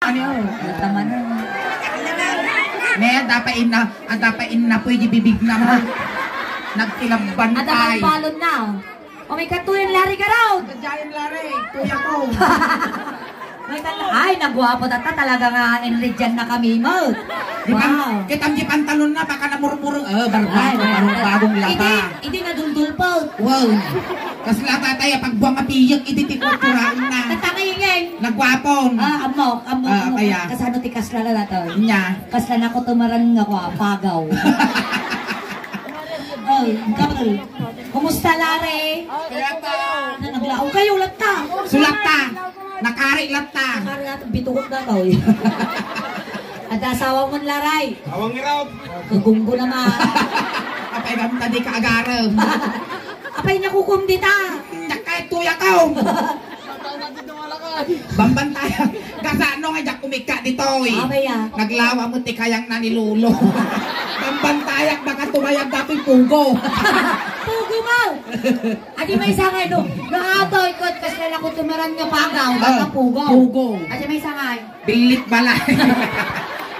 Ano yun? Tama na. May dapat na pwede bibig na mo. Nagkilaban At tayo. ang balon na. O may katuyan lari ka raw. Diyan lari, tuya ko. Ay, nagwapo data talaga nga enredyan na kami mo. Wow. Kitang di pantalon na, baka namurmurong. Bagong lata. Hindi nadundul po. Wow. Kas lata tayo, pag buwang apiyag, iditikot kurain na. Tatangingin. Nagwapong. Amok. Kaya. Kasano ti kasla na nato? Nya. Kasla na ko tumaran nga ko, pagaw. Kapal. Kumusta lare? Naglao kayo, lata. Sulata. Nakari lata. Nakari natin, bitukot na to. At asawa mo laray. Awang iraw. Gugunggo naman. Apay bang tadi kaagaram. Apay niya kukum dita. Nakay tuya ko. Bambantaya. Kasano nga dyan kumika dito eh. Apay ya. Naglawa mo ti kayang nanilulo. Bambantayak baka tumayag dato'y pugo. Pugo mo! Adi may sangay no. Nakatoy ko kasi lang ko tumaran nga pagaw. Baka pugo. Pugo. Adi may sangay. Bilit balay.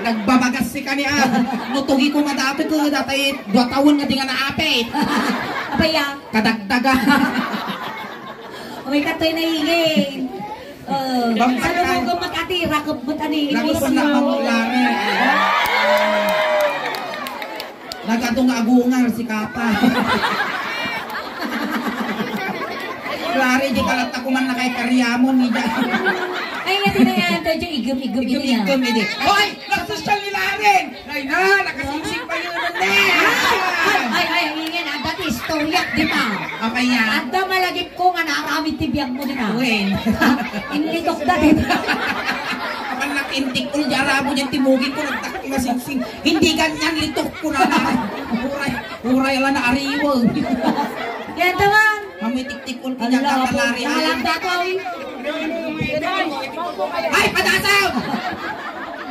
Nagbabagas si kanya. Nutugi ko madapit ko dati 2 taon nga di nga naapit. Apay ya. Kadagdaga. May katoy na hingin. Salo mo kung mag-ati, rakop mo tani. Rakop na mamulari. Nagatong agungar si Kapa. Klari, di kalat ako man na kay Karyamon. Ay, nga na yan. Ito yung igum-igum niya. Igum-igum ini. Hoy! Nagsosyal nila rin! Ay na! Nakasingsing pa yun na! Ay, hingin. Ang dati istoryak di pa. Okay yan. At da malagip ko nga naaramid tibiyag mo din ha. Uwin. Inlitok da din. Kapag nakintik ko, jara mo niyan timugin ko, nagtakti na singsing. Hindi ganyan, litok ko na na. Uray lang na ariwo. Yan naman. Mamitik-tik ko, kinakakalari. Alam na ko. Ay, padasaw!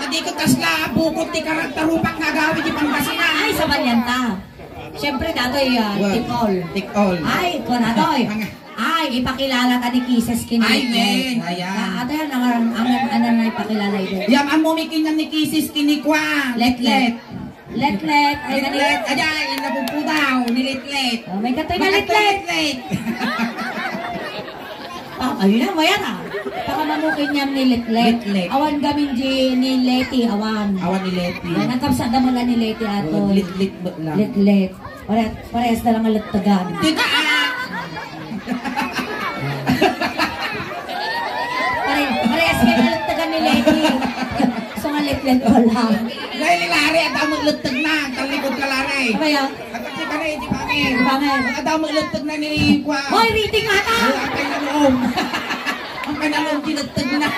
Hindi ko kasla, bukod ti karakterupang gagawin di Pangasinan. Ay, sa Balyanta. Siyempre, datoy, tikol. Tikol. Ay, konatoy. Ay, ipakilala ka ni Kisses Kinit. Ay, men. Ayan. Ato yan, ano na ipakilala ito. Yan, ang mumikin yan ni Kisses Kinikwa. Letlet. Letlet. Ay, Letlet. Ayan, napupo daw. Niletlet. Oh, may katoy na letlet. Ayun na, mayan ah. Baka mamukin niya ni Letlet. Awan gamin ni Leti, awan. Awan ni Leti. Yan, ang kapsada mo lang ni Leti ato. Litlit lang. Letlet. Parehas na lang ang latagan. Tika! Parehas kayo ang latagan ni Leti. So nga Letlet ko lang. Dahil nilari at ang maglutag na. Talikod ka lari. Apa yan? Kasi ka na, hindi pangin. Pangin. At ang maglutag na ni Kwa. Hoy, rating ata! Ang kanalong. Ang kanalong kinutag na.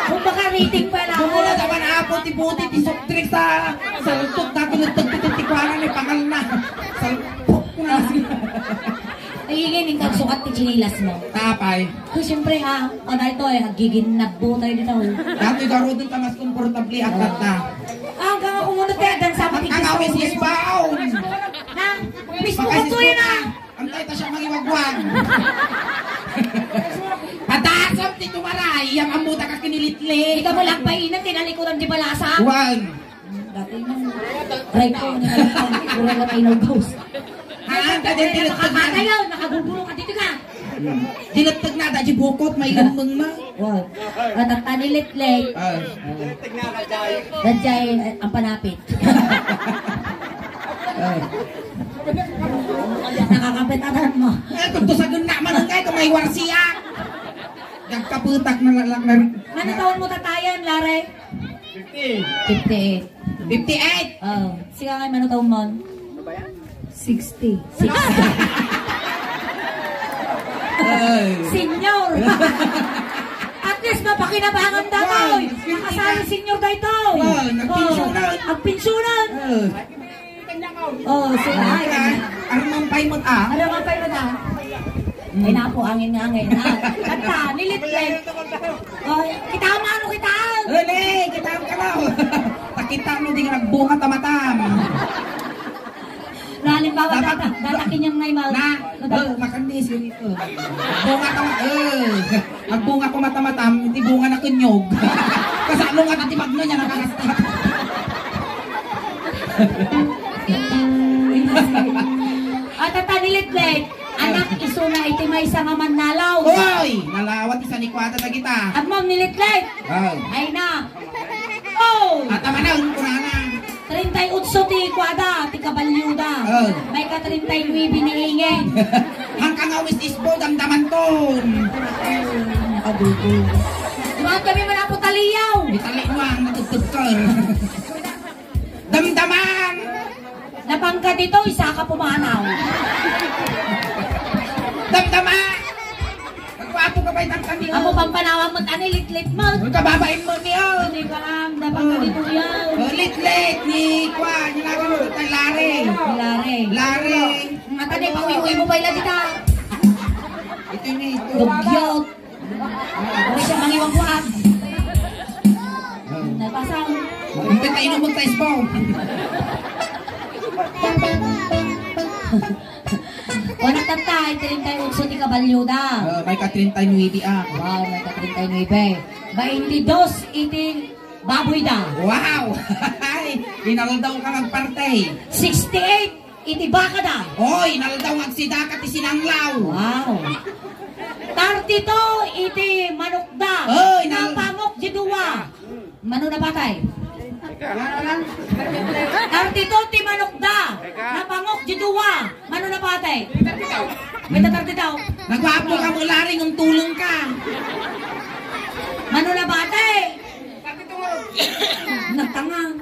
Kung baka rating pa lang. Kumula naman apot, iputi, tisok-trik sa lutok na kinutag tikwanan ni pangal na. Salpok ko na siya. Nagiging yung kagsukat ni chinilas mo. Tapay. So, siyempre ha, o na ito eh, hagiging nagbo tayo dito. Dati garo doon ka mas komportable at tata. Hanggang ako muna tayo, dan sa pati Magkakawin si Isbaon. Na, miss mo ko to yun ha. Antay ta siya magiwagwag. Patasap ti tumaray, yung amuta ka kinilitli. Ikaw mo lang painan, tinalikuran di balasa. Wag. Dati nang try ko na lang, pura na tayo ng ghost. Haan ka din tinutag na. Nakakatayaw, nakagulgulo ka dito ka. Tinutag na, dahil bukot, may lumang na. Wow. At ang tanilit-lit. Dadjay ang panapit. Nakakapitanan mo. Eh, kung to sa gunaman ng kayo, kung may warsiya. Nagkaputak na lang na. Ano taon mo tatayan, Lare? 58. 58. Oh. Sige nga, ano taon mo? 60. 60. Senior! At least mapakinabangan daw! Nakasali senior daw ito! Nagpinsyonan! Ang pinsyonan! Oh, sige. Armang pay mo ta? Ano nga kayo na? Ay na po, angin-angin. Kanta, nilitlit. Oh, kita mo ano kita? Huli, kita ka na. Pakita mo di ka nagbunga tamatam. Halimbawa, datakin niyang ngay mal. Na, makanis yun ito. Bunga ka, magbunga ko matamatam, hindi bunga na kunyog. Kasalong at atibagno niya nakakasta. At tatanilit-lit, anak isuna iti may isa nga manalaw. Hoy! Nalawat isa ni Kwata na kita. Amam nilit-lit. Oh. Ay na. Oh! At amanang kunana. 38 ti kwada, ti kabalyuda. Oh. May ka 39 biniingin. Hangkang awis isbo, damdaman ton. Adugo. Dumaan kami man ako taliyaw. Itali mo ang natutugkol. Damdaman! Napangka dito, isa ka pumanaw. Damdaman! Magwapo ka ba'y damdaman niyo? Ako pang panawang mo, tanilit-lit mo. Huwag ka babain mo niyo. Hindi ka lang, napangka dito yan. Lit-lit ni Kwan. Yung natin tayo lari. Lare. Lari. At ano, pauwi-uwi mo ba ila dita? Ito yun ito. Dugyot. Huwag siya mangiwang buhat. Napasang. Hindi tayo nung magta-isbo. O natatay, 38 ni kabalyuda. May ka-39 ah. Wow, may ka 39. 22 iti baboy da. Wow! Inal daw ka magpartay. 68 iti baka da. Hoy, inal daw magsidakat isinanglaw. Wow. 32 iti manok da. Oy, Napamok di duwa. Mano na batay? 32 ti manok da. Napamok di duwa. Mano na batay? May 32. Nagwapo ka mo laring ang tulong ka. Mano na batay? Nagtangang.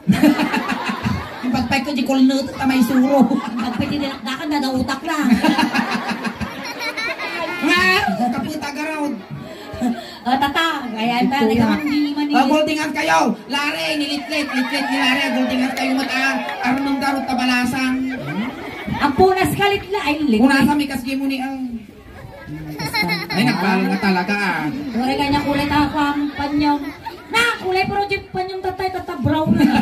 Yung pagpay ko di kulnut at may suro. Pagpitinakdakan na nautak lang. Nga! Kaputa garod. Tata, kaya ta, hindi man Goldingan kayo. Lare, nilitlit. Litlit ni Lare. Goldingan kayo mata. Arunong garot tabalasang. ang punas kalit la, ay lit. Kung nasa may kasgi mo ni ang... Ay, nagpalo nga talaga ah. Wala kanya kulay ako ang panyong. Na, kulay pero di panyong tatay, brown na.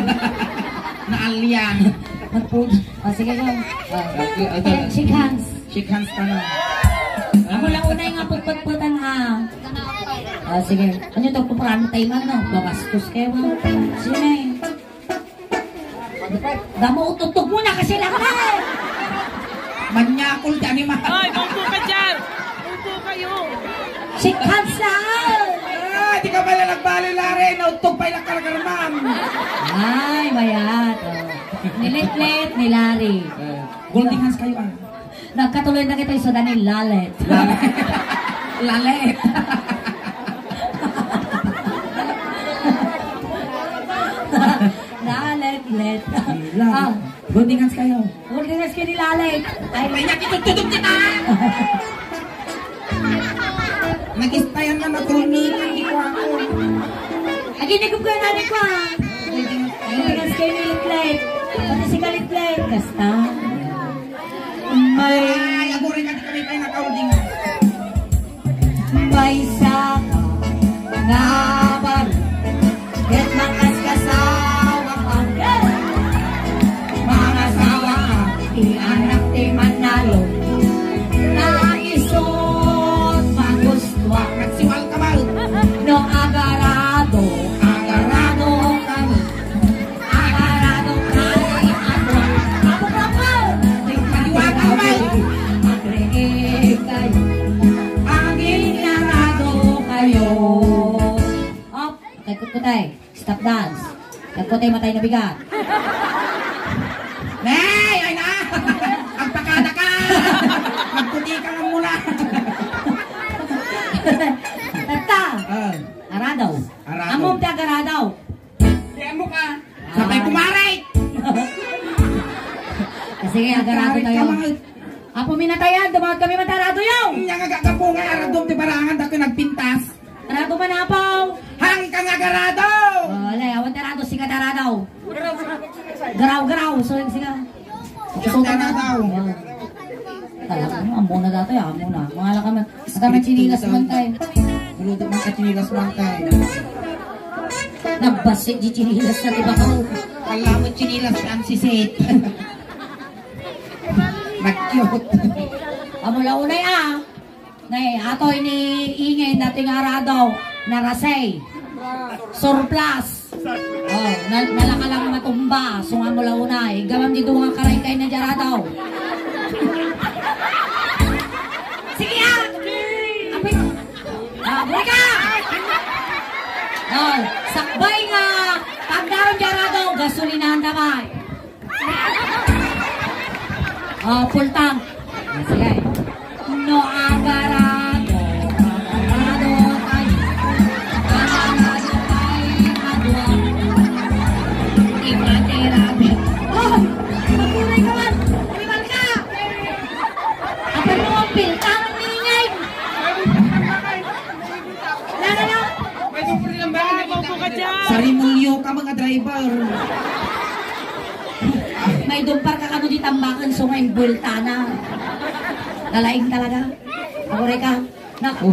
Naalyang. Magpun. Sige ko. Shake hands. Shake hands ka na. Ako lang unay nga pagpagputan ha. Sige. Ano ito, puparano tayo man, no? Babastos kayo. Sige. Damo, ututog muna kasi lang ha. Manyakol ka ni Mahal. Ay, upo ka dyan! Upo kayo! Shake hands na. Ah, di ka pala nagbali, Lare. Nautog pa ilang karkarman. Ay, mayat. Nilit-lit, nilari. Golding hands kayo ah. Nagkatuloy na kita yung sudan ni Lalet. Lalet. Lalet-let. Golding hands kayo. Golding hands kayo ni Lalet. Ay, Ay, nakitututog kita! Nag-istayan na natulungan. Hindi ko ako. aginigop ko yung nanay ko ha. Golding hands kayo ni Litlet. Pati si Kalitlet. Kasta. Ay, ako rin natin kami tayo naka-golding hands. May saka nga bar. Ket makas kasawa ka. Mga sawa ka. Ianak ti manalo. Naisot magustwa. Nagsiwal ka mal. No agarado. Agarado kami. Agarado kami. Ako kapal. Maniwaka mal. Agreeg kayo. Aginarado kayo. Up. Kutay. Stop dance. Kutay matay na bigat. Nay! Ay na! Ang pakada ka! Magputi ka lang muna. Tata. Aradaw. Aradaw. Amom ti agaradaw. Diyan mo ka. Sabay kumaray! Sige, agarado tayo. Apo minatayan, dumawag kami matarado yaw. Yang agagapo nga aradom ti barangan dako nagpintas. Arado manapaw. Hang kang agarado! Wala, awan tarado, siga taradaw. Garaw. So, siga. Taradaw. Talaga mo, amo na dati, amo na. Mga lakaman, kami chinilas man tayo. Guludo man ka chinilas man tayo. Nagbasik di chinilas na diba ko? Kala mo chinilas ang sisit. Nag-cute. Amo launay ah. Nay, ato ini ingay nating aradaw, narasay. Surplus. Oh, nalaka lang matumba. Sunga mo lang unay. Gawang dito mga karay-kay na dyan daw. Sige ya! Apit! Buli ka! Oh, sakbay nga! Pagdaron dyan daw, gasolinahan damay. Oh, full tank. Sige. No agarado. Agarado kay. Agarado kay. Adwa. Imaterabi. Oh! Makulay ka man! Umimal ka! Apa mo ang piltang ningay? Lala na! May tungkol lang ba? Maupo ka dyan. Sarimulyo ka mga driver. May dumpar ka kano di tambakan so may bulta na. Lalaing talaga. Ako rin ka.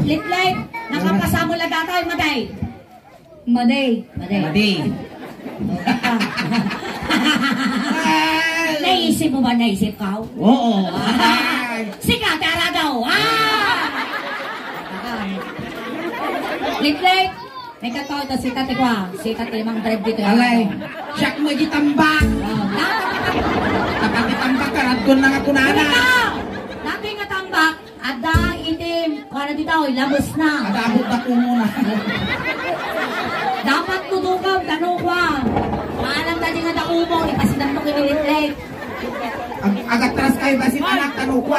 Lit-lit. Nakapasamo lang tatay. Maday. Maday. Maday. Madi. Naisip mo ba? Naisip ka? Oo. Sika, tara daw. Lit-lit. May kataw ito si Tate Kwa. Si Tate Mang Drive dito. Alay. Siyak mo gitambak. Kapag itambak ka, radgon na nga kunana. Dati nga tambak, ada itim. Kung ano dito, ilabos na. Adabot na ko muna. Dapat tutugaw, tanong kwa. Maalam dati nga dakumong, ipasidang to kinilit-lit. Agatras kayo ba si anak, tanong ko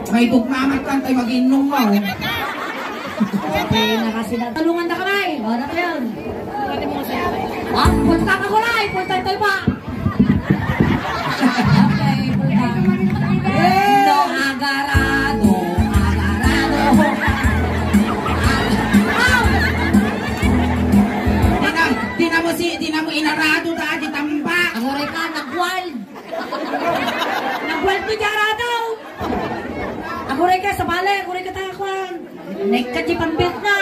may dugmamat lang tayo mag-inom mo. Okay, nakasidang. Talungan na kamay. O, na yun. Punta ka ko na, punta ito pa. Okay, punta. No, agarado. Agarado. Di na mo inarado dahil tamba. Ang oray ka, nag-wild. Nag-wild mo jarado. Ang oray ka, sa bale. Ang oray ka takwan. Nekat di pambit na.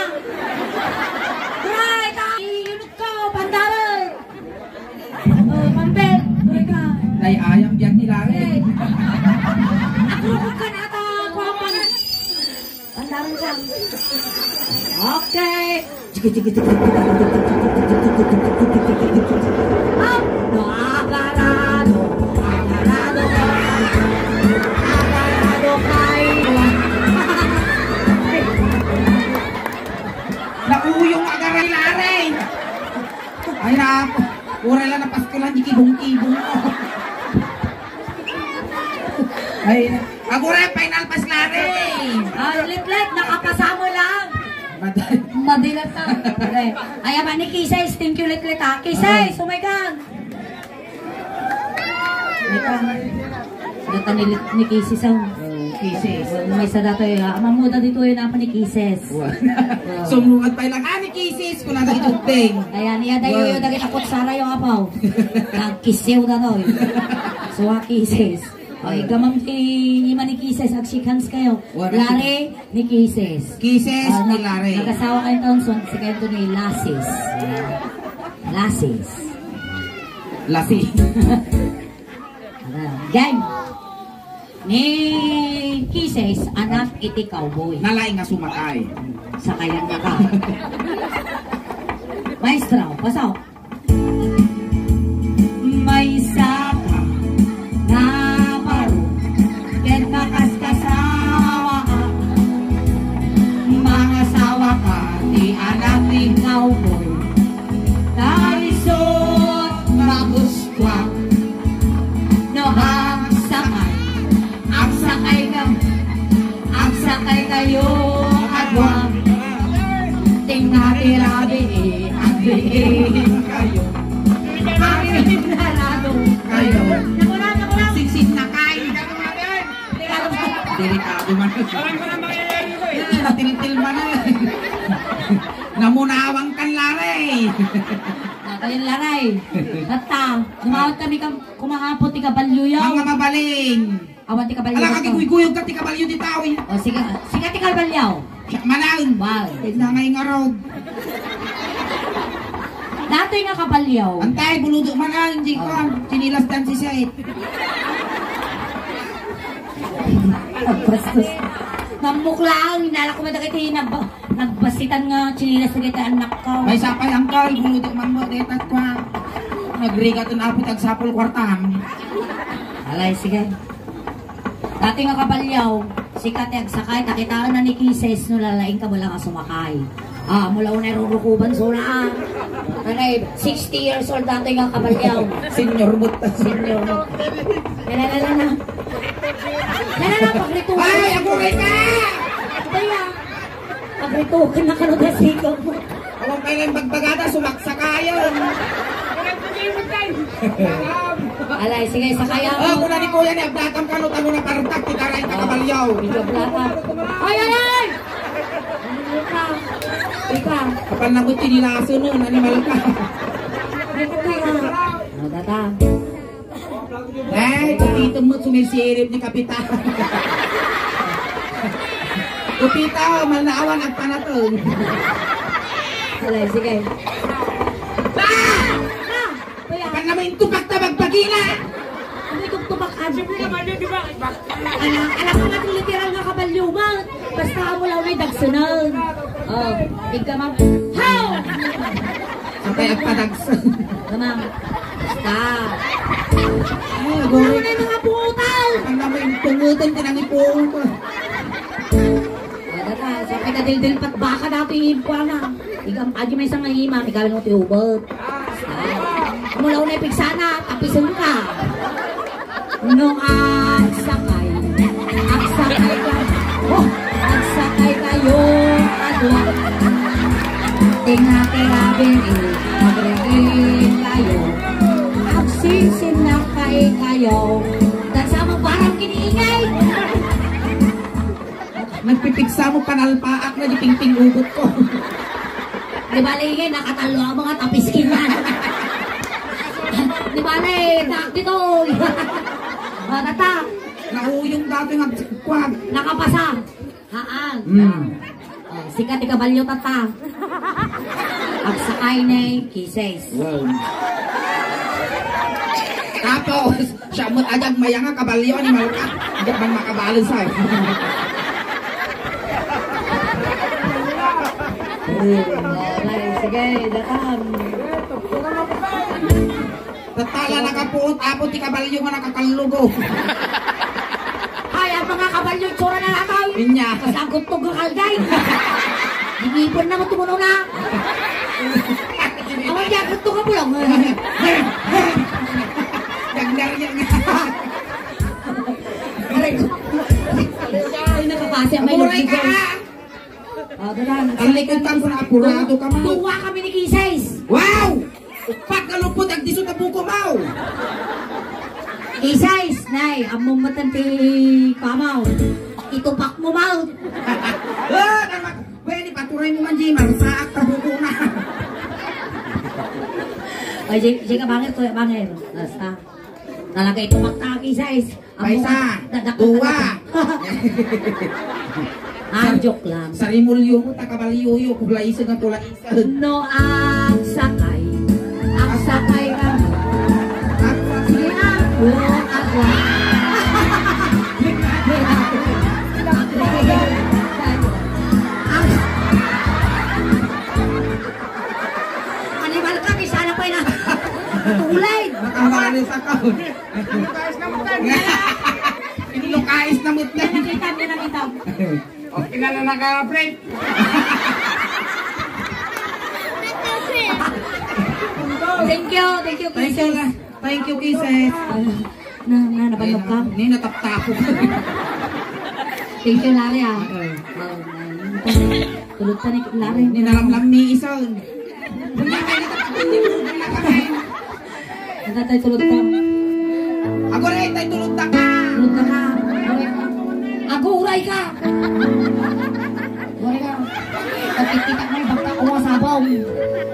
Kuray, yunod ka, pandaran. Pambit. Oray ka. Nay ayam diyan nila rin. Ako ka na ata. Pandaran ka. Okay. No, agarado. Agarado kayo. Nauyong agaray-laray. Ay na, ura lang na Pasko lang, di kibong-kibong mo. Ay, agura, final paslaray. Lit-lit, nakapasamo lang. Maday. Madilat ka. Ay, ba ni Kisay, thank you lit-lit ha. Kisay, sumaykan. Data ni Kisay sa... Kisses. May isa dato yun. Mamuda dito yun apa ni Kisses. Sumlungat pa ilang, ni Kisses, kung nada ituteng. Ayan, iya dayo yun, dagit akot sara yung apaw. Nagkisiw na daw yun. So, Kisses. Ay, gamam ima ni Kisses, agshikans kayo. Lare ni Kisses. Kisses ni Lare. Nag-asawa kayo taon, so, si kayo ni Lasis. Lasis. Lasi. Gang. Ni Kisses, anak iti cowboy. Nalaing nga sumakay. Sakayan na ka. Maestro, pasok. May saka na maro, ken makaskasawa ka. Mga sawa ka, di anak ni cowboy. Taisot maguskwang, no hagsakay. Agsakay kayo agwang. Tingatirabi agbihin kayo. Aking narado kayo. Nakula. Singsin na kay. Delikado man. Natiltil man na. Namunawang kan Lare. Kayong laray. Tata, lumawat kami kumahapot ti kabalyo. Mga mabaling. Awan ti kabalyo. Ala kagiguyog ka ti kabalyo di tao. O sige ti kabalyo. Siya manang. Wow. Na ngay nga rod. Datoy nga kabalyo. Antay, buludo man na. Hindi ko. Sinilas dan si Sait. Prestos. Nambuk lang, hinala ko madagay tayo nagbasitan nga chinilas na kita anak ko. May sapay ang kal, bulutik man mo, detat kwa. Nagrigat ang apit ag sapol kwartahan. Alay, sige. Dati nga kabalyaw, sikat ag sakay, takitaan na ni Kises, no lalaing ka mo lang ang sumakay. Mula unay rurukuban suna. Tanay, 60 years old dati nga kabalyaw. Senior buta. Senior mo. Lala. Pagritukan. Ay, ako rin ka! Kaya, pagritukan na kanod na sigaw mo. Awang kailan bagbagada, sumaksa kayo. Alay, sige, sakaya mo. Kung na ni Kuya ni Abdatam ka, no, tanong na partak, titaray ka kabalyaw. Medyo blata. Ay! Ika. Kapal na ko chinilaso nun, animal ka. Data. Dito mo sumisirip ni Kapitan. Kupita, malnaawan ang panatong. Alay, sige. Kapal naman yung tupak-tabag pagina. Ano itong tubakan? Anak Alam ko natin literal nga kabalyuma. Basta mo lang may dagsunan. Ika ma'am. How? Sapay ang padagsan. Gamang. Basta. Ay, Ano goy. na yung mga putal? Kapal naman yung tungutan, tinangipong ko. Data, sa kadildil pat baka dati yung na. Igam, adyo may isang ngahima, may gawin mo tiyubot. Mula unay pigsana, tapisun ka. Nung agsakay kayo, adwa. Tinga-tirabing magregin kayo. Agsisinakay kayo. Dan sa mga parang kiniingay. Nagpipigsa mo panalpaak na di pingping ugot ko. Di ba ingay, nakatalo ang mga tapiskinan. Di ba dito. Tata, Nauyong dati nga kwag. nakapasa. Haan. Sikat ikabalyo tata. Agsakay na Kises. Wow. Tapos, siya mo't ajag maya nga kabalyo ni Malka. Hindi bang makabalon sa'yo. Okay, sige, datan. Tatala nakapuot, apot ti kabalyo nga nakakalugo. Ay, ang mga kabalyo, tsura na natin. Inya. Kasagot to gakalday. Hinipon na mo tumuno na. Awang yagot to ka po lang. Gagdar yan nga. Ay, nakapasa ang may Amuray ka! Datan. Ang likod kang kung apurado ka mo. Tuwa kami ni Kises. Wow! Upak ka lupot, agdiso na buko mo. Kises, nay, among matanti kamaw. Itupak mo mau. Pwede paturay mo man, Jimar. Saak ka buko na. Ay, jika bangir to, bangir. Basta. Talaga itupak ta, Kises. Paisa, tuwa. Joke lang. Sa rimulyo mo, takabalyo, kulaisan na kulaisan. No, agsakay. Agsakay kami. Sige na. Ulong agwa. Animal ka, sana pa na. Tulay. Nakamalis ako. Inilokais na mut na. Nakita. Okay na naka-break. Thank you, Kisses. Thank you, Kisses. Nabalog ka. Hindi, nataptapo. Thank you, Larry, ah. Tulog ka ni Larry. Ninalamlam ni Isol. Hindi kayo natapatindi na kami. Natatay tulog ka. Ako rin, tayo tulog na ka. Tulog ka ka. Aguray ka. Aguray ka. Pagkititak mo yung bagta ko sa sabong.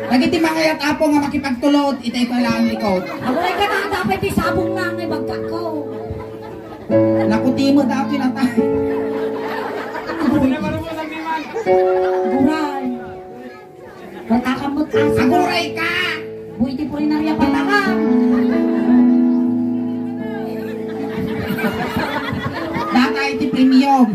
Nagiti mangayat apo nga makipagtulot, itay ko lang ikaw. Aguray ka na. Dapat yung sabong na ang bagta ko. Nakuti mo daw pinatay. Aguray. Pagkakamot ka. Aguray ka! Buiti po rin na rin ang pagkakam. Data iti premium.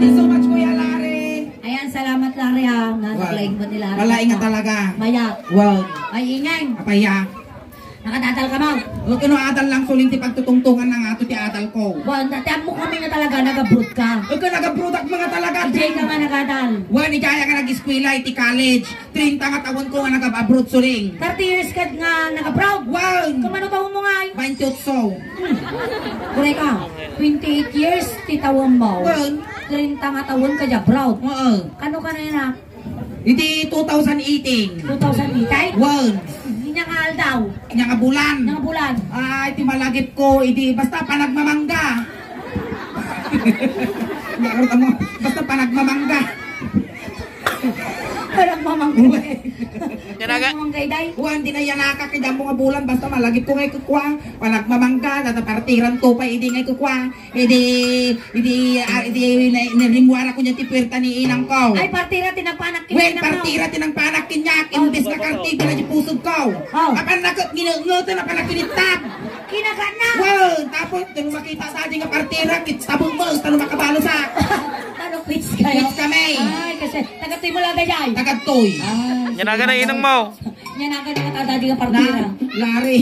you so much, Kuya Larry. Ayan, salamat Larry ha. Naglaing mo nila. Walaing nga talaga. Maya. Wow. Ay, ingay. Apaya. Nakatatal ka mo. O kino adal lang suling ti pagtutungtungan ng ato ti adal ko. Wan, tatiyan mo kami na talaga nag-abroad ka. O kino nag-product mga talaga. Jay ka nga nagatal. Wan, ni Jaya nga nag-eskwela iti college. 30 nga tawon ko nga nag-abroad suling. 30 years ka nga nag-abroad. Wan. Kumano taon mo nga eh? 28. Kure ka, 28 years titawon mo. Wan. 30 nga tawon ka dya abroad. Oo. Kano ka na yun ha? Iti 2018. 2008? Wan. Hindi niya nga daw. Nya nga bulan. Nga bulan. Ay, iti malagip ko. Iti basta panagmamangga. Ngayon mo, basta panagmamangga. Parang mamangkay. Tinaga. Mamangkay day. Huwag di na yanaka kaya mga bulan basta malagip ko ngay kukwang panagmamangga at partiran to pa hindi ngay kukwang hindi nirimwara ko niya tipirta ni inang ko. Ay, partira tinagpanak Wen partira tinang panak kinyak imbis na kartig na di pusod ko. Apan nakot ginungutan na panakinitap. Kinagat na. Wow, tapos nung makita sa ating partira kit sabong mo tanong makabalo sa. Tano quits kayo. Quits kami. Ay, kasi tagatay mo lang gayay. Tagadtoy. Ay, Yanaga na inang mo. yan ang katadadi nga partira. Na Lari.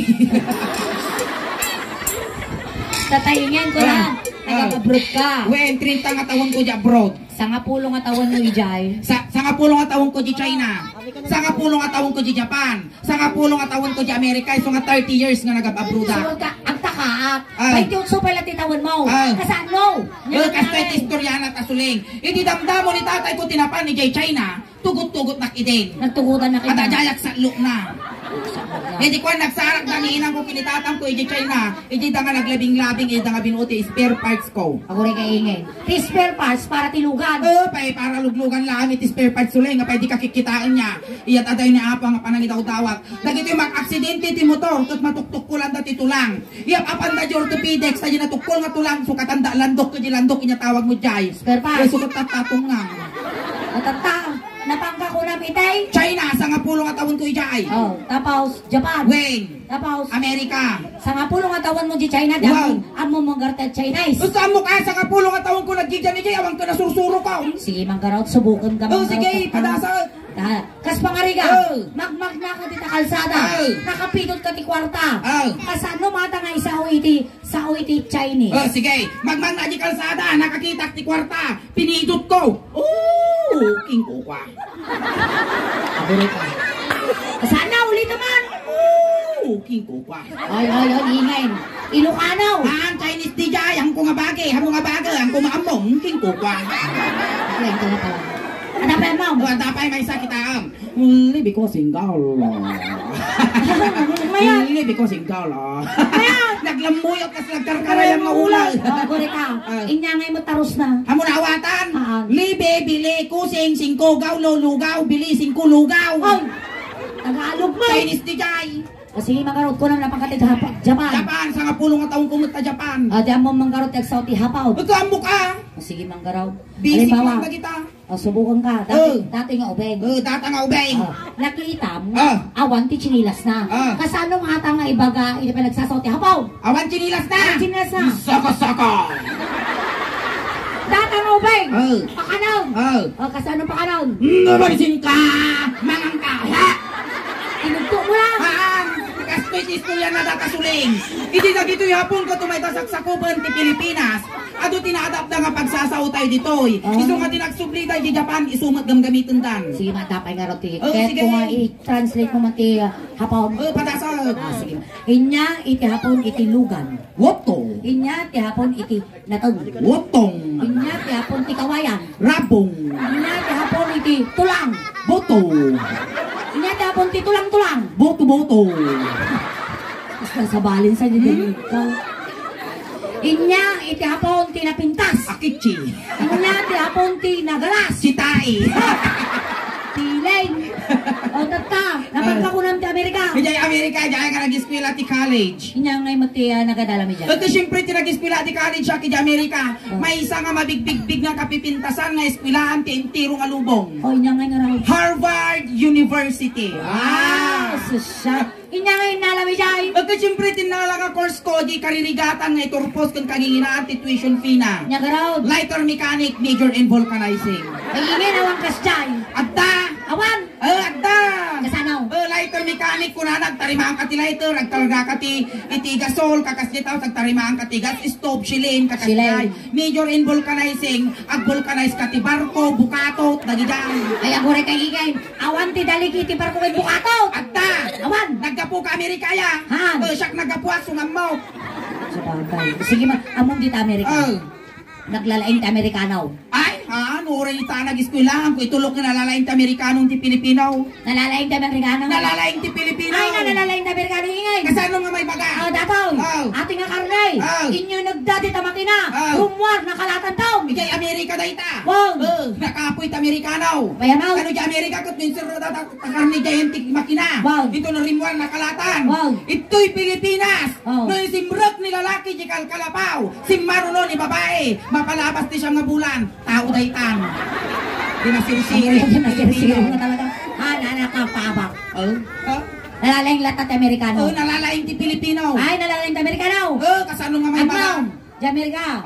Tatayingin ko lang. Nag-abroad ka. Wen 30 nga tawon ko di abroad. Sa nga pulong nga tawon mo ijay. Sa nga pulong nga tawon ko di China. Sa nga pulong nga tawon ko di Japan. Sa nga pulong nga tawon ko di Amerika. So nga 30 years nga nag-abroad. Sunod ka, ang takaak. Ay. 28 pala titawon mo. Ay. Kasaan mo? Kasi istoryana tasuling. Hindi damdamo ni tatay ko tinapan ni Jay China. Tugot-tugot nak idin. Nagtugutan na kita. At ajayak sa look na. Hindi ko nagsarak na niinang ko kinitatang ko Jay China. Hindi da nga naglabing-labing. Hindi da nga binuti spare parts ko. Ako rin kaingin. Spare parts para tilugan. Pay para luglugan lang iti spare parts suling nga pwede kakikitaan niya. Iyat aday ni apa nga panangitaw tawag. Dagito yung mag-aksidente ti motor kat matuktok ko lang dati tulang. Iyap apan da di orthopedics sa natukol nga tulang so katanda landok ko di landok inya tawag mo jay. Spare parts. So tatong nga. Natata. Napangka ko na mitay. China sa nga pulo nga tawon ko ijay. Oh, tapos Japan. Wayne. Tapos Amerika. sa nga pulo nga tawon mo di China. Wow. Amo mong gartel Chinese. Saan mo ka sa nga pulo nga tawon ko nagkikyan ni jay awang ka nasursuro ka. Sige, manggarawt, subukan ka. Sige, padasa. Kas pangariga, magmag na ka dita kalsada, nakapidot ka ti kwarta. Kasano mata nga isa o iti, sa o iti Chinese. Sige, magman na di kalsada, nakakita ti kwarta, pinidot ko. King ko ka. Kasana ulit naman. King ko ka. Ay, ingay. Ilocano. Ang Chinese di jay, ang ko nga bagay, ang mga bagay, ang kumaambong, king ko ka. Ay, ito na pala. Adapay mo. Adapay may sakitaan. Libi ko single. Maya. Libi ko single. Naglamuyot kas nagkarkarayang nga ulal. Gure ka. Inya ngay mo taros na. Hamon awatan. Libe, bili, kusing, singko, gawlo, lugaw, bili, singko, lugaw. Ay, Tagalog mo. Chinese di jay. Sige, manggarot ko na napangkatid Japan. Japan, sa nga pulong nga taong kumita Japan. Diyan mo manggarot yung Saudi Hapaw. Ikaw ka. Sige, manggarot. Busy lang na kita. Subukan ka. Dati nga ubeng. Data nga ubeng. Nakita mo, Ah. awan ti chinilas na. Ah. Kasano nga ata nga ibaga, hindi pa nagsasaudi hapaw. Awan chinilas na. Awan chinilas na. Saka-saka. Data nga ubeng. Ah. Pakanaw. Kasano pakanaw? Nabalisin ka. Mangang ka. Ha? Inugto mo lang. Haan. Kaspet istorya na datasuling. Hindi na dito yapon ko tumaytasak sa kuban ti Pilipinas. Ado tinaadap na nga pagsasautay ditoy. Iso nga tinagsubli tayo di Japan, isumat gamitin dan. Sige, matapay nga roti. Oh, Kaya sige. kung nga i-translate mo man ti hapaw. Padasag. Sige. Inya iti hapon iti lugan. Woto. Inya ti hapon iti natag. Wotong. Inya ti hapon ti kawayan. Rabong. Inya ti hapon iti tulang. Boto. Inya ti hapon ti tulang-tulang. Boto-boto. Basta sa balin sa dito. Inya iti hapon ti napintas. Akichi. Inya ti hapon ti nagalas. Sitai. Tileng. O tata, napagkakunam ti Amerika. Kaya Amerika Amerika, dyan ka nag-eskwela ti college. Inya ngay magtiya nagadalami dyan. Ito siyempre tinag-eskwela ti college siya kaya Amerika. May isa nga mabigbig nga kapipintasan nga eskwelaan ti entero nga lubong. O, inya ngay nga raw. Harvard University. Ah, susya. Inya ngay nalami dyan. Ito siyempre tinala nga course ko di karirigatan nga iturpos kung kaginginaan ti tuition fee na. Inya nga raw. Lighter mechanic, major in vulcanizing. Ay, ingin awang kas dyan. Adda! Awan. Adda! Kasanaw. Lighter mechanic ko na nagtarimaan ka ti lighter, nagtalaga ka ti gasol, kakasnitaw, nagtarimaan ka ti gas stove, shilin, kakasnay. Major in vulcanizing, ag-vulcanize ka ti barko, bukatot, dagidang. Ay, ako rin kay ingay. Awan ti daligi ti parko kay bukatot. Adda! Awan. Naggapo ka Amerikaya. Han. Siyak naggapuas, sungamaw. Sa bagay. Sige ma, among dito Amerika. Naglalaing ti Amerikanaw. Ay, nuray ita nag-eskwelahan ko, itulok na nalalaing ti Amerikanong ti Pilipinaw. Nalalaing ti Amerikanaw. Nalalaing ti Pilipinaw. Ay, nalalaing ti Amerikanaw ingay. Kasano nga may baga? Dataw. Ating nga karnay. Oh. Inyo nagdati ta makina. Oh. Humwar na kalatan taw. Ikay Amerika da ita. Wow. Nakapoy ti Amerikanaw. Bayamaw. Ano di Amerika kat minsan takarni dayan ti makina. Wow. Ito na rimwar na kalatan. Wow. Ito'y Pilipinas. Oh. No simrek ni lalaki di kalkalapaw. Simmaruno ni babae. Mapalabas ti siyang nga bulan. Tao daytan. Di nasirisiri. Nasiri mo talaga. Nakapabak. Nalalaing lahat ti Amerikano. Nalalaing ti Pilipino. Ay, nalalaing ti Amerikano. Kasano nga may baga? Di Amerika.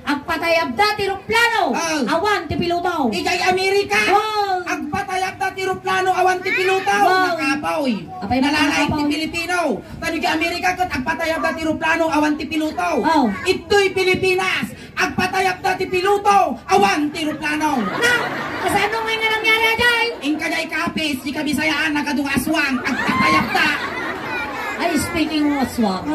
Agpatayab da ti roplano. Oh. Awan ti piloto. Ikay Amerika. Wow. Agpatayag na ti roplano awan ti pilutaw. Wow. Nakapoy. Apay Nalalaing ti nakapoy. Pilipino. Tano kay Amerika kat agpatayag na ti roplano awan ti pilutaw. Oh. Ito'y Pilipinas. Agpatayag na ti piluto awan ti roplano. Na, kasano nga nga nangyari dyan? Inkajay kapis, di kabisayaan nagadung aswang. Agpatayag na. Ay, speaking of swak.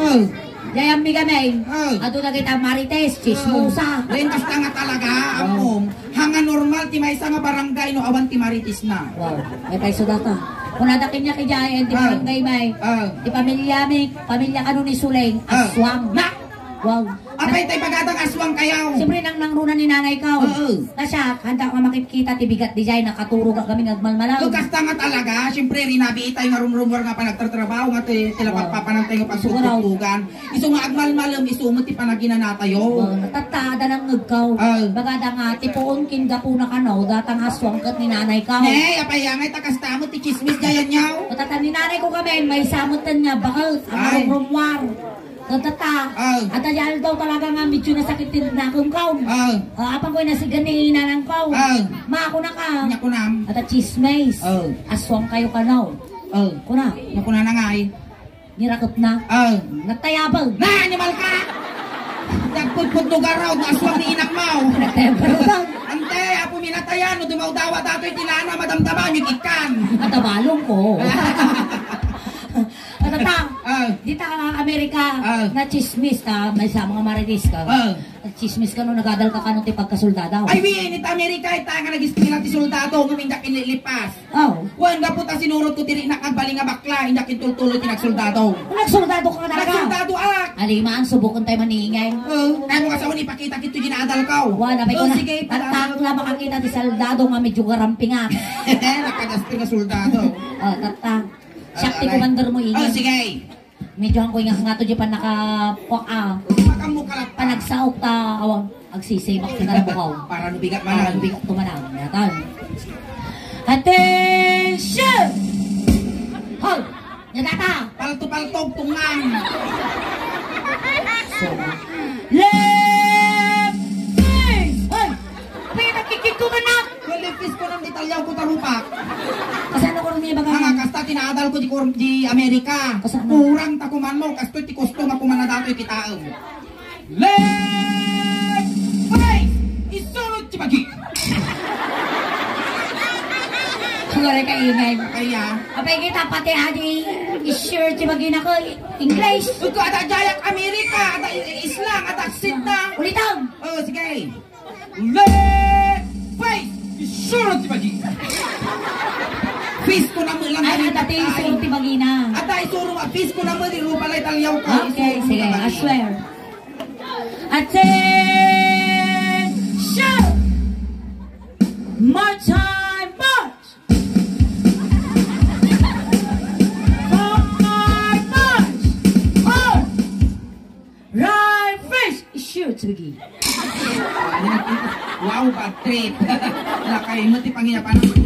Jayang mi kami. Oh. Ato na kita marites, chismosa. Rentas na nga talaga, among. Hanga normal, ti may isa nga barangay no awan ti maritis na. Wow, may tayo sudata. Kung nadakin niya kay Jayan, di barangay may. Di pamilya mi, pamilya kanu ni Suleng, aswang. Na! Wow. Apay tay pagatang aswang kayaw. Siyempre nang nangrunan ni nanay ka. Oo. Tasya, handa ka makikita ti bigat di Jayan, nakaturo ka kami nagmalmalaw. Kasta nga talaga, siyempre rinabi itay nga rumrumor nga pa nagtatrabaho nga tila pagpapanantay nga pagsututugan. Iso nga agmalmalam, iso mo ti panagina natayo. Natatada ng ngagkaw. Bagada nga, tipuon kinga po na kanaw, datang aswang kat ni nanay ka. Apay nga takasta mo ti chismis gayan nyaw. Matatan ni nanay ko kami, may samutan nga bakal, ang rumwar. Tata, at ayal daw talaga nga medyo nasakit din na akong kaw. Apang ko'y nasigan ni inanang kaw. Ma ako na ka. Nya kunam. At chismes. Aswang kayo ka now. Kuna. Nya kuna na nga eh. Nirakot na. Nagtayabang. Na, animal ka! Nagpudpud lugar raw, aswang ni inang mau. Nagtayabang. Ante, apo minatayan, no dumawdawa dato'y tilana, madamdaman, yung ikan. Natabalong ko. Tata, dita ka nga Amerika, na chismis ka, may sa mga marites ka. Chismis ka no, nagadal ka no, ti pagkasoldadaw. Ay, win, ita Amerika, ita nga nag-ispil natin soldado, gumindak inilipas. Wan, nga po ta sinurot ko tiri nakabali nga bakla, indak intultulo tinagsoldado. Nagsoldado ka talaga. Nagsoldado ak. Alimaan, subukon tayo maningay. Ano ka sa ipakita kito ginadal ka. Wala, may ko na. Sige, Tatakla makakita ti soldado nga medyo garampingat. Nakagaspil na soldado. Tata. Shakti commander mo ingay. Sige. Medyo ang ko nga nga to di pa Makamukalat pa. panagsaok ta awang agsisibak ka na bukaw. Para nubigat Para man. bigat tumanang. Yatan. Attention! Hold! Nagata! Palto-paltog tungang. So, left! Face! Hoy! Pinakikik ko ka na! Kulipis ko ng detalyaw ko tarupak. Kasi ano ko rin niya Mga baga? kasta tinaadal ko di Amerika. Kasano? Kurang takuman mo. Kasto ti kusto nga pumanadato kitaang. Left! Face! Isunod si Bagi. Siguro ka ingay. Kaya, Apay kita pati adi i-share ti bagina ko English. ito ada jayak Amerika, ada Islam, ada Sintang. Ulitang! Sige. Left! Face! Isunod si Bagi. Face ko na mo lang. Ay, dati yung ti bagina. At ay suro nga, face ko na mo, di rupa lang italyaw ko. Okay, sige, I swear. Attention! March time, march! From March Wow, bad trip. Lakay mo, ti pangiya pa naman.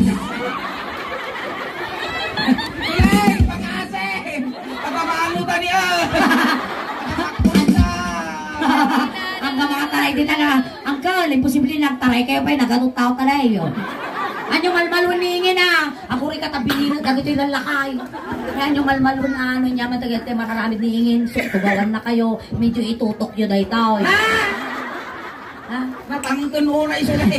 Kulay, pang-asim! Pagmamalutan niya! Ang mga taray din na, Uncle, imposible nagtaray kayo pa, naganong tao taray yun. Anyo malmalun niingin na. Ako rin katabilin, dagito yung lalakay. Anyo malmalun na ano niya, matagete makaramid niingin. So, tugawan na kayo, medyo itutok nyo dahi tao. Ha? Matangton mo na isa lang.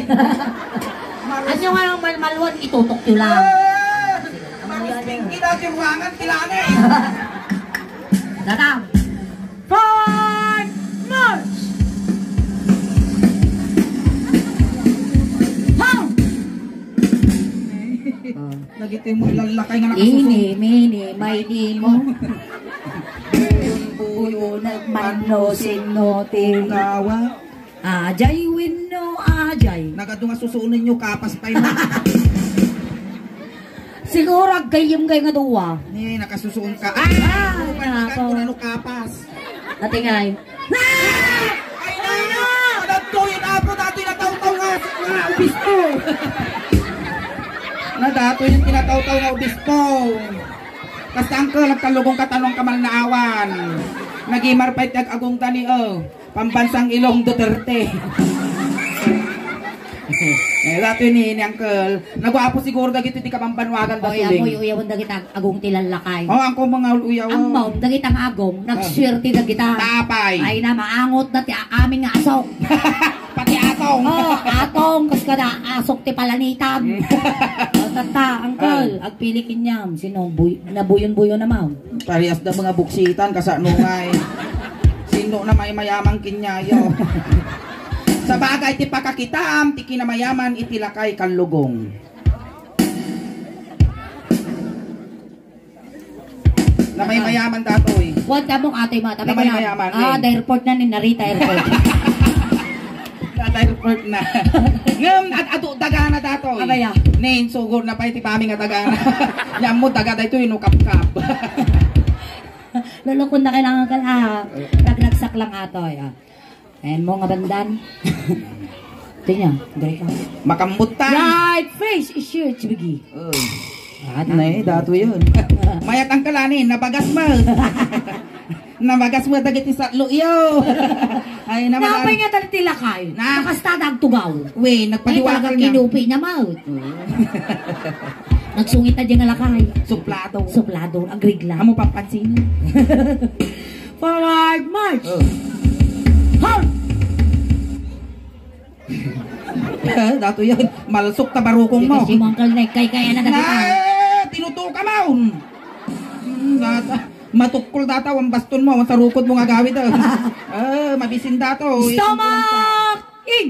Anyo nga yung malmalun, itutok nyo lang. Marising kinagirwangan kilala eh. Datang. Forward march! Hang! Nagito yung lalakay nga nakasusunod. Ini, mini, may di mo. Buyo, nagmano, sinote. Gawa. Ajay, winno, ajay. Nagado nga susunin nyo kapas pa yun. Siguro, gayim kayo nga duwa. Eh, nakasusun ka. Nako. Kung ano kapas. Natingay. Ay na! Nadagto yun apo dato yung nataw-taw nga obispo. Nadato yung tinataw-taw nga obispo. Kasi angkel, nagkalugong katanong kamal na awan. Nagimar pa agong tani pambansang Ilong Duterte. Dato yun ni angkel. Nagwapo siguro dagito di kapambanwagan Oy, datuling. amoy uyawon dagita agong tilalakay. Ang ko mga uyaw. Ang maum dagitang agong, nagswerte dagita. Tapay. Ay na, maangot na ti amin nga asok. Pati atong. Atong, kas ka na asok ti palanitan. Tata, angkel, agpilikin niya. Sino, nabuyon-buyon na maum. Parehas na mga buksitan kasanungay. Sino na may mayamang kinyayo. Sa bagay ti pakakitaam, ti kinamayaman itilakay kanlugong. Na may mayaman datoy. Huwag ka mong ate mata. Na may mayaman, the airport na ni Narita Airport. Airport na. Ngam at ato daga na datoy. Abaya. Nen sugod na pa iti pami nga daga na. Yam mo daga dayto inukap-kap. Lalo kung na kailangan ka na, nagragsak lang ato. Ayan mo nga bandan. Tingnan, gari ka. Makambutan. Right face is sure to be. Nay, dato yun. Mayat ang kalanin, nabagas mo. Nabagas mo dagiti sa luyo. Ay, nabagas. Napay nga tali tilakay. Nakastadang tugaw. We, Ay, nagpaliwala talagang niya. kinupi na maut. Nagsungit na dyan nga lakay. Suplado. Suplado, agrig lang. Amo papansin. Forward march! Halt! Dato yun. Malusok ta barukong mo. Kasi mo ang kalnay, kaya na dagita. Tinuto ka mo. Matukol data, ang baston mo, ang sarukod mo nga gawid. Mabisin dato. Stomach in!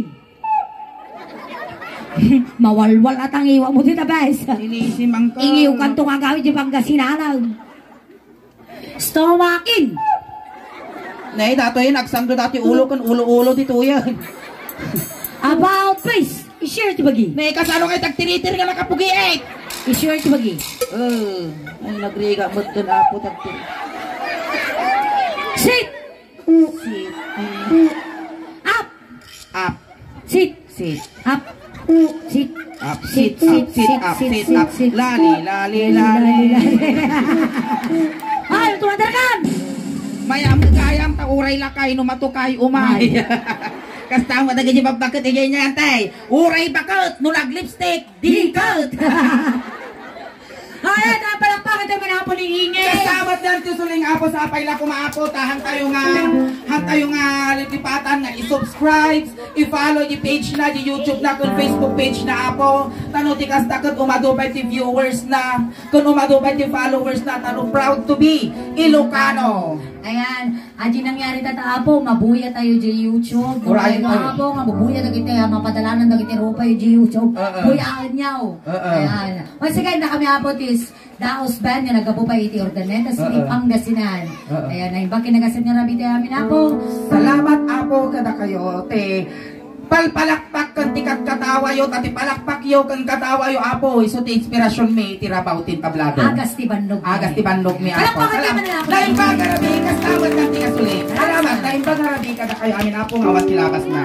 Mawalwal at ang iwa mo dito, bes. Inisim ang ka. Ingiw kanto nga gawid yung Pangasinan. Stomach in! Nay, dato yun, nagsando dati ulo kan ulo-ulo dito yan. About face! I-share to bagi. Nay, kasano kayo tagtiritir nga nakapugi eh. I-share to bagi. Ay, nagriga mo dun apo tagtiritir. Sit! Sit. Up! Up. Sit! Sit. Up! Sit! Up, sit, up, sit, up, sit, up. Lali, lali, lali. Ay, tumadarkan! Mayam kayam ta uray lakay no matukay umay. Kasta mo dagiti babakit igay niya antay. Uray bakit no nag lipstick dikit. Ay, napalakpakan tayo manapon ng ingay. Kasabot lang tusuling apo sa apay la kumapo tahang tayo nga lipatan nga i-subscribe, i-follow di page na di YouTube na kun Facebook page na apo. Tano ti kasta ket umadubay ti viewers na, kun umadubay ti followers na tano proud to be Ilocano. Ayan, aji nangyari tata apo, mabuya tayo di YouTube. Uray Uray tayo. apo, nga mabuya na kita, mapadalanan na kita rupa yung di YouTube. Buyaan niyaw. Ayan. Once again, na kami apo tis Daos Band, nga nagapo pa iti Ordaneta, sa Pangasinan. Ayan, na imbang kinagasan nga rabi tayo amin apo. Salamat apo kada kayo te. Palpalakpak kan ti katawa yo tati palakpak yo kan katawa yo apo iso ti inspirasyon mi ti rabaw ti tablado. Agas ti bandog. Agas ti bandog mi apo. Palakpakan naman na apo. Dahil ba garabi kas tawad kan ti kasulit. Salamat dahil ba garabi kada kayo amin apo ngawat kilabas na.